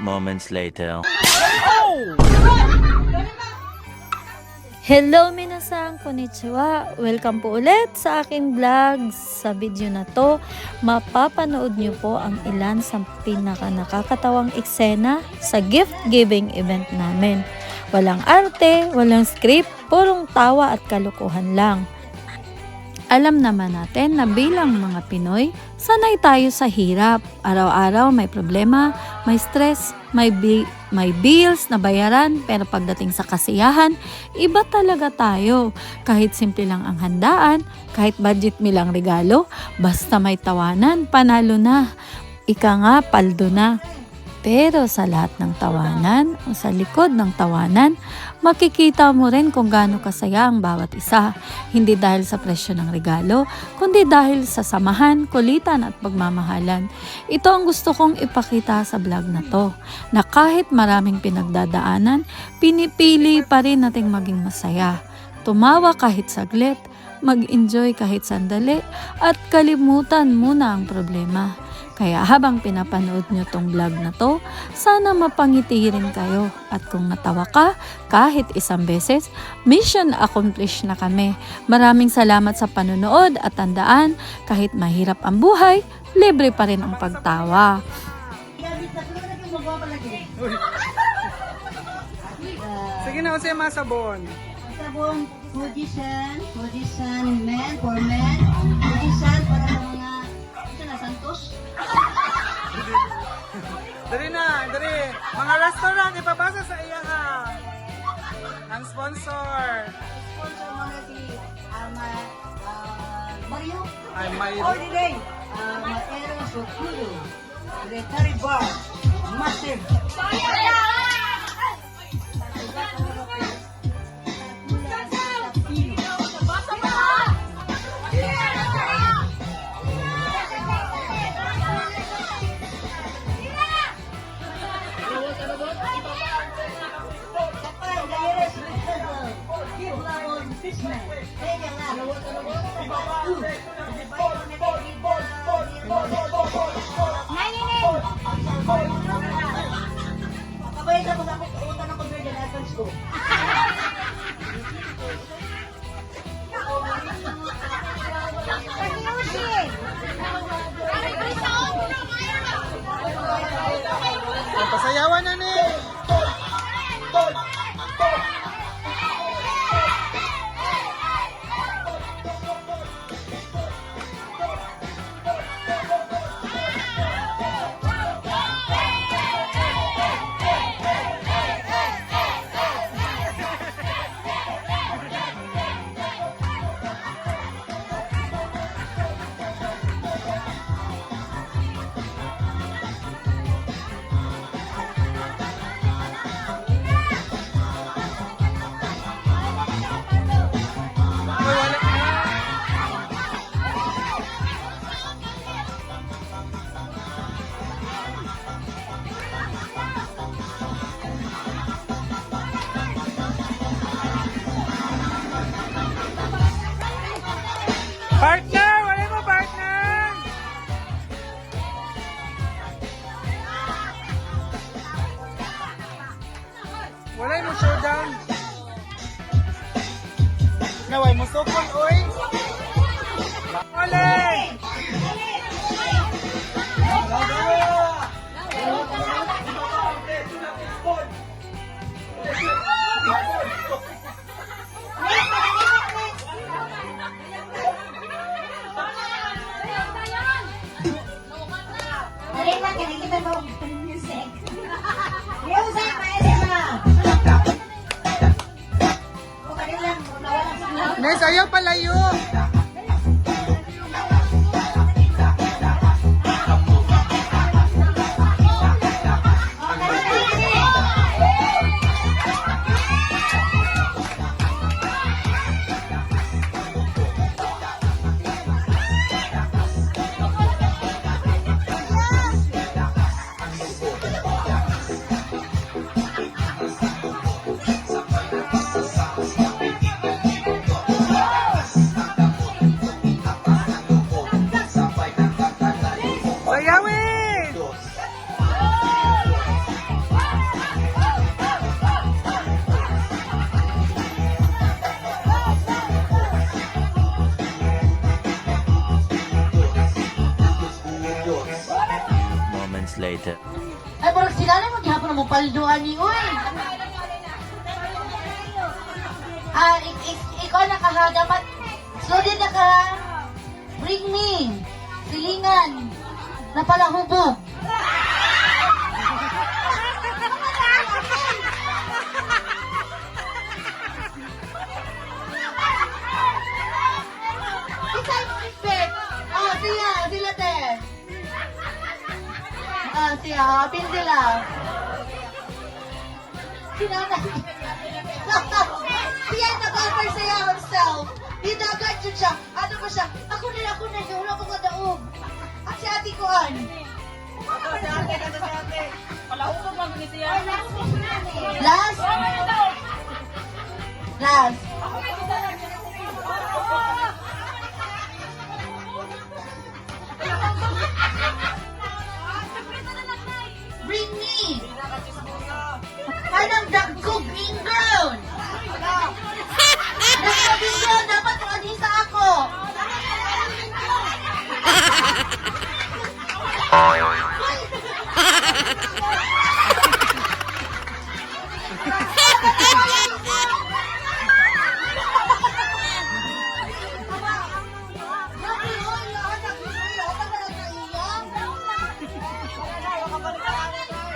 moments later. Hello minasan, konnichiwa. Welcome po ulit sa aking vlog. Sa video na to, mapapanood nyo po ang ilan sa nakakatawang eksena sa gift giving event namin. Walang arte, walang script, purong tawa at kalukuhan lang. Alam naman natin na bilang mga Pinoy, sanay tayo sa hirap. Araw-araw may problema, may stress, may bills na bayaran, pero pagdating sa kasiyahan, iba talaga tayo. Kahit simple lang ang handaan, kahit budget milang regalo, basta may tawanan, panalo na. Ika nga, paldo na. Pero sa lahat ng tawanan o sa likod ng tawanan, makikita mo rin kung gaano kasaya ang bawat isa. Hindi dahil sa presyo ng regalo, kundi dahil sa samahan, kulitan at pagmamahalan. Ito ang gusto kong ipakita sa vlog na to, na kahit maraming pinagdadaanan, pinipili pa rin nating maging masaya. Tumawa kahit saglit, mag-enjoy kahit sandali, at kalimutan muna ang problema. Kaya habang pinapanood nyo tong vlog na to, sana mapangiti rin kayo. At kung natawa ka, kahit isang beses, mission accomplished na kami. Maraming salamat sa panonood at tandaan, kahit mahirap ang buhay, libre pa rin ang pagtawa. Sige na, kasi masabon. Sabon, Fujisan men, for men, Fujisan para sa mga, ito na, Santos. Dari na, dari. Mga restaurant, ipabasa sa iya ha. Ang sponsor. Sponsor mo na si Mario. Ay, may... All the day. Matero Sokudo. Retari Bar. Massive. Kabayad ako sa utang ng convergence ko. Pasayawan na ni. Partner! Wala mo, partner! Wala mo showdown. Naway mo sokon, oy! Wala! Kita mau music. Music, maestra. O kanila, nawala sa Nes, ayaw palayo! later. Ay, parang sinanay mo, gihapon na mo paldoan ni, uy. Ikaw na ka ha, dapat, slow na ka. Bring me, silingan, na pala hubog. Isay mo, respect. Sila te. Siya, pin sila. Sinanay. Siya nag-offer siya himself. Hinagat yun siya. Ano ba siya? Ako na, wala ko ka daog. At si ate ko an. Last. Last. Bring me! Anong dagkog green brown? Dagkog green brown, dapat mag-isa ako.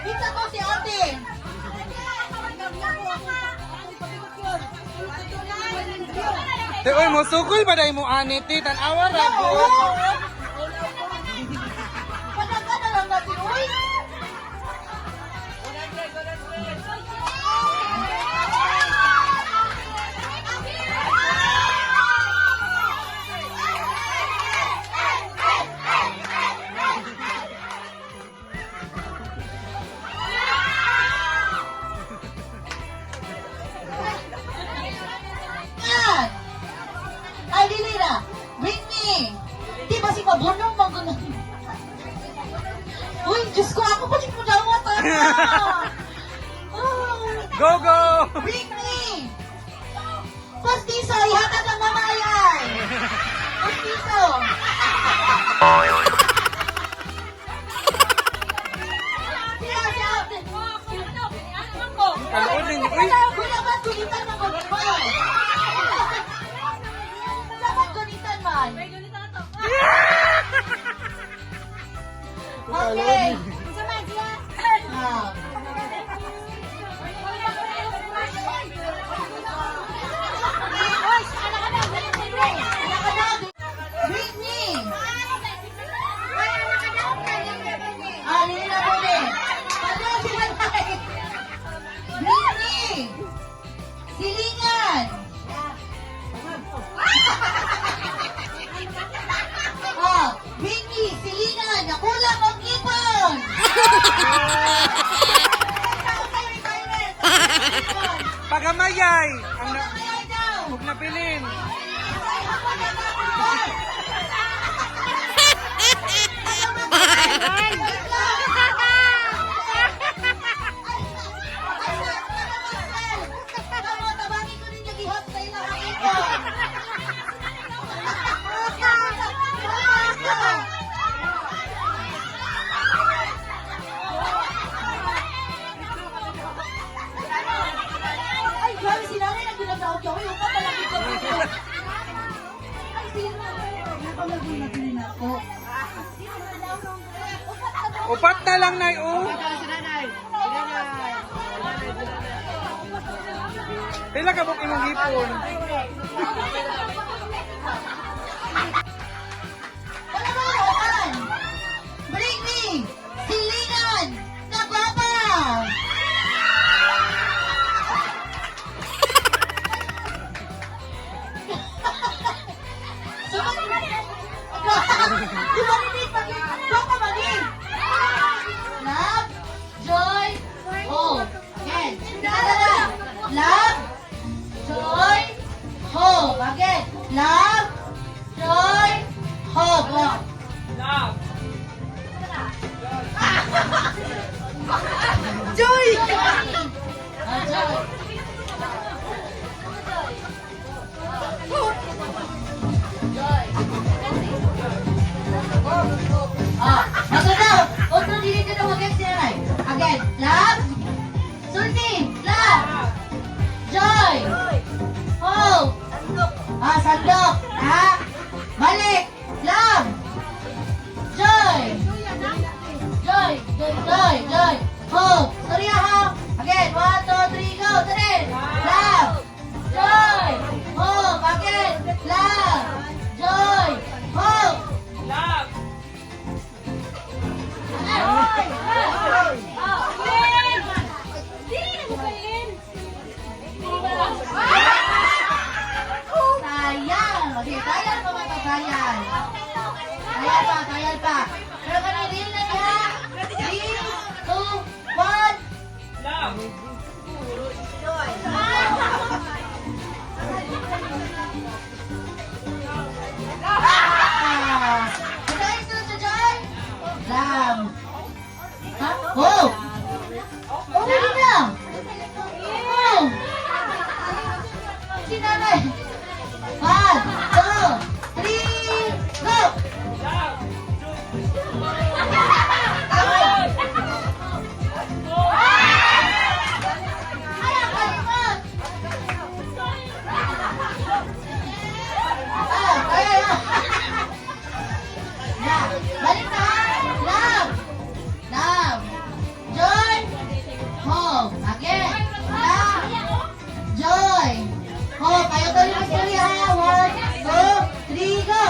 Kita ko si ate. Te, oy, mo sukol ba dahil mo anit, te? Tanawa ra po. Panaga na lang natin, uy. Yan! Ay, dili na! Bring me! Di ba si Mabunong magunan? Uy, Diyos ko, ako pa rin mo daw mata! Go, go! Bring me! Pastiso, ihatag ang mamayay! Pastiso! Siya, ate! Kalood din, uy! Kuya ba, kulitan mo mag-ibay? Dapat kulitan man! Okay! Ah. Bring me! Alin na po ni? Ano sila tayo? Bring me! Silingan! Bring me! Silingan! Nakulang ang ipon! Pagamayay! Ang na... Kaya daw! Huwag napilin! Ay, grabe si nanay nagdunag-out ako. Yung patalagin ko. Ay, sino? Napamagulag rin ako. Upat na lang, Nay, oh! Pila ka buk imong hipon? Wala ba yan? Bring me! Silingan! Nagbabaw! Di ba hindi pag- Doon ka maging? Love, joy, hope. Again. Dala. Love, joy, hope. Again. Love, joy, hope. Oh. Joy! Joy. Ako daw! Huwag na dili ka na huwag Joy! Hope! Sandok! Ha? Balik! Love! Joy! Joy! Joy! Joy! Joy! Hope! Sorry ha! Again! 1, 2, 3, go! Tara! Love! Joy! Hope! Again! Love! Joy! Hope! Sayang! Okay, sayang pa mga sayang. Sayang pa. Pero kami rin na niya. 3, 2, 1. Joy, sunod sa Joy. Lam. Ha? Oh! Oh, hindi na. Oh! Si nanay. 1, 2, 3, go! Ayaw, kalimot! Ayaw. Balik na! Love! Love! Joy! Home! Again! Love! Joy! Home! Kayo tuloy mas tuloy ha! 1, 2, 3, go!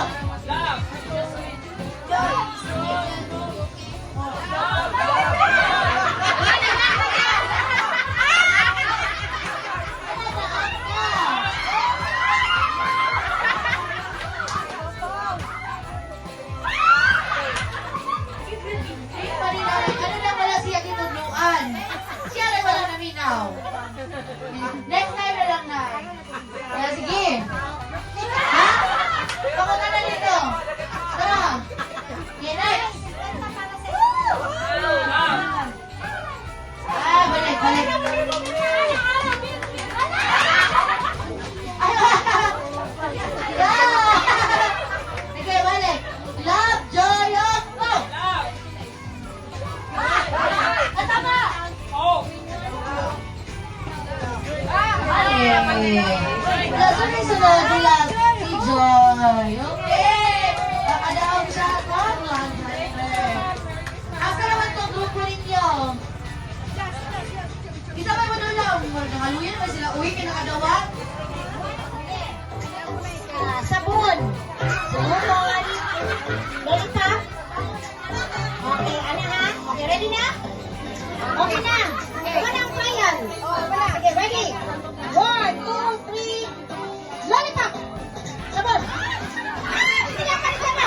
Ano na pala siya tinudluan? Siya na wala naminaw. Next time na lang na. Kaya sige. Ha? Pakunta na dito. Tara. Okay, next. Balik. Okay, balik. Love, joy, hope, go! Tama! Sunod nila si Joy. Okay! Nakadaog siya. Asa naman itong grupo ninyo? Kita kayo mo lang. Nangaluyan ba sila? Uy, kinakadawat? Sabon. Sabon. Galita. Okay, ano ha? Okay, ready na? Okay na. Walang trial. Okay, ready? 1, 2, 3. Lollipop. Sabon. Hindi na palitan na.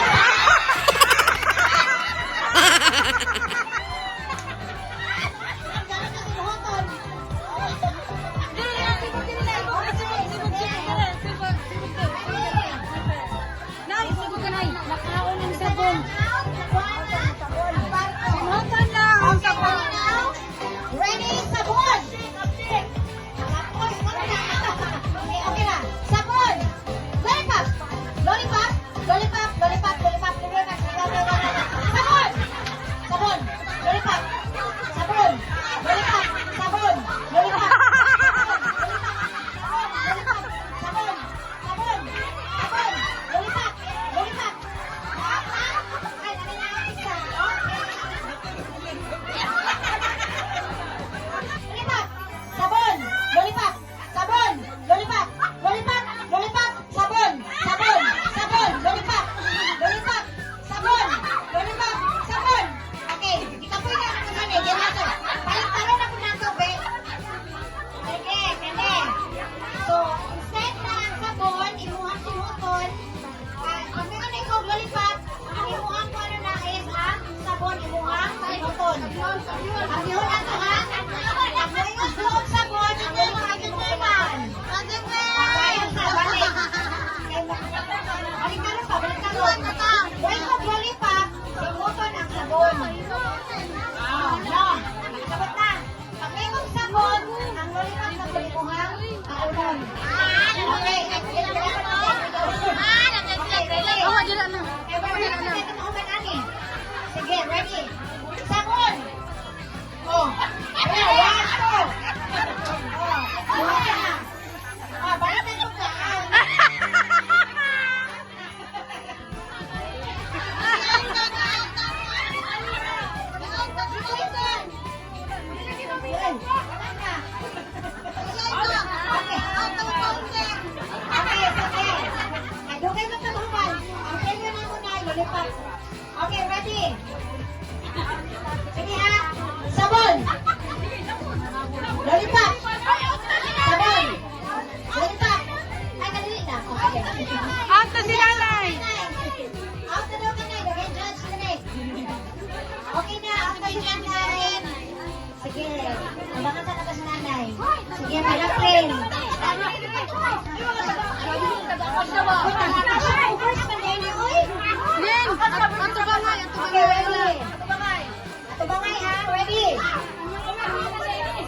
Ready, sabon! Okay na. Sabon! Lollipop! Lollipop! Lollipop! Lollipop! Lollipop! Lollipop! Sabon! Sabon! Lollipop! Sabon! Lollipop! Sabon! Lollipop! Sabon! Sabon! Sabon! Lollipop! Lollipop! Sabon! Lollipop! Sabon! Lollipop! Lollipop! Lollipop! Sabon! Sabon! Sabon! Lollipop! Lollipop! Sabon! Lollipop! Sabon! Okay, ikapoy na ako sa medyo nato. Palit-paron ako na ito, be. Sige, kende. So, instead na ang sabon, imuhang simuton. Kung meron ikaw lollipop, ang imuhang ko ano na is ang sabon, imuhang simuton. Ang yun na ito, ha? Ang mo'y uslob sabon, ang yun ang aking kuman. Balik ka na pa, balik ka na. Wait ko lollipop, simuton ang sabon. No, sabot na. Pag may kong sabon, ang lollipop na kulimuhang kaunon. Okay, sige, ready? Sabon! Oh, lollipop. Okay, ready? Sige ha. Sabon. Lollipop. Sabon. Lollipop. Ay, kadali na. Okay. Out na si nanay! Out na daw ka na. Okay, judge ka na. Okay na, out na si nanay. Sige. Abangan sa labas nanay. Sige, para friend. Okay, ready? Atubangay ha, ready?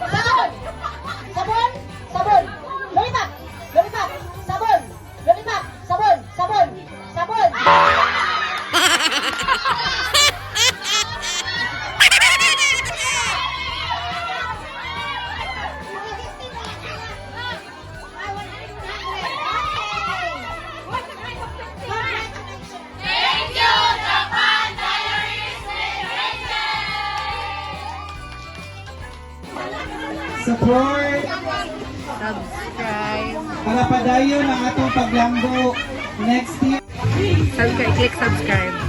Sabon! Sabon! Sabon! Lollipop! Lollipop! Sabon! Lollipop! Sabon! Sabon! Sabon! Support Subscribe. para padayon ang atong paglambo next year. Click subscribe.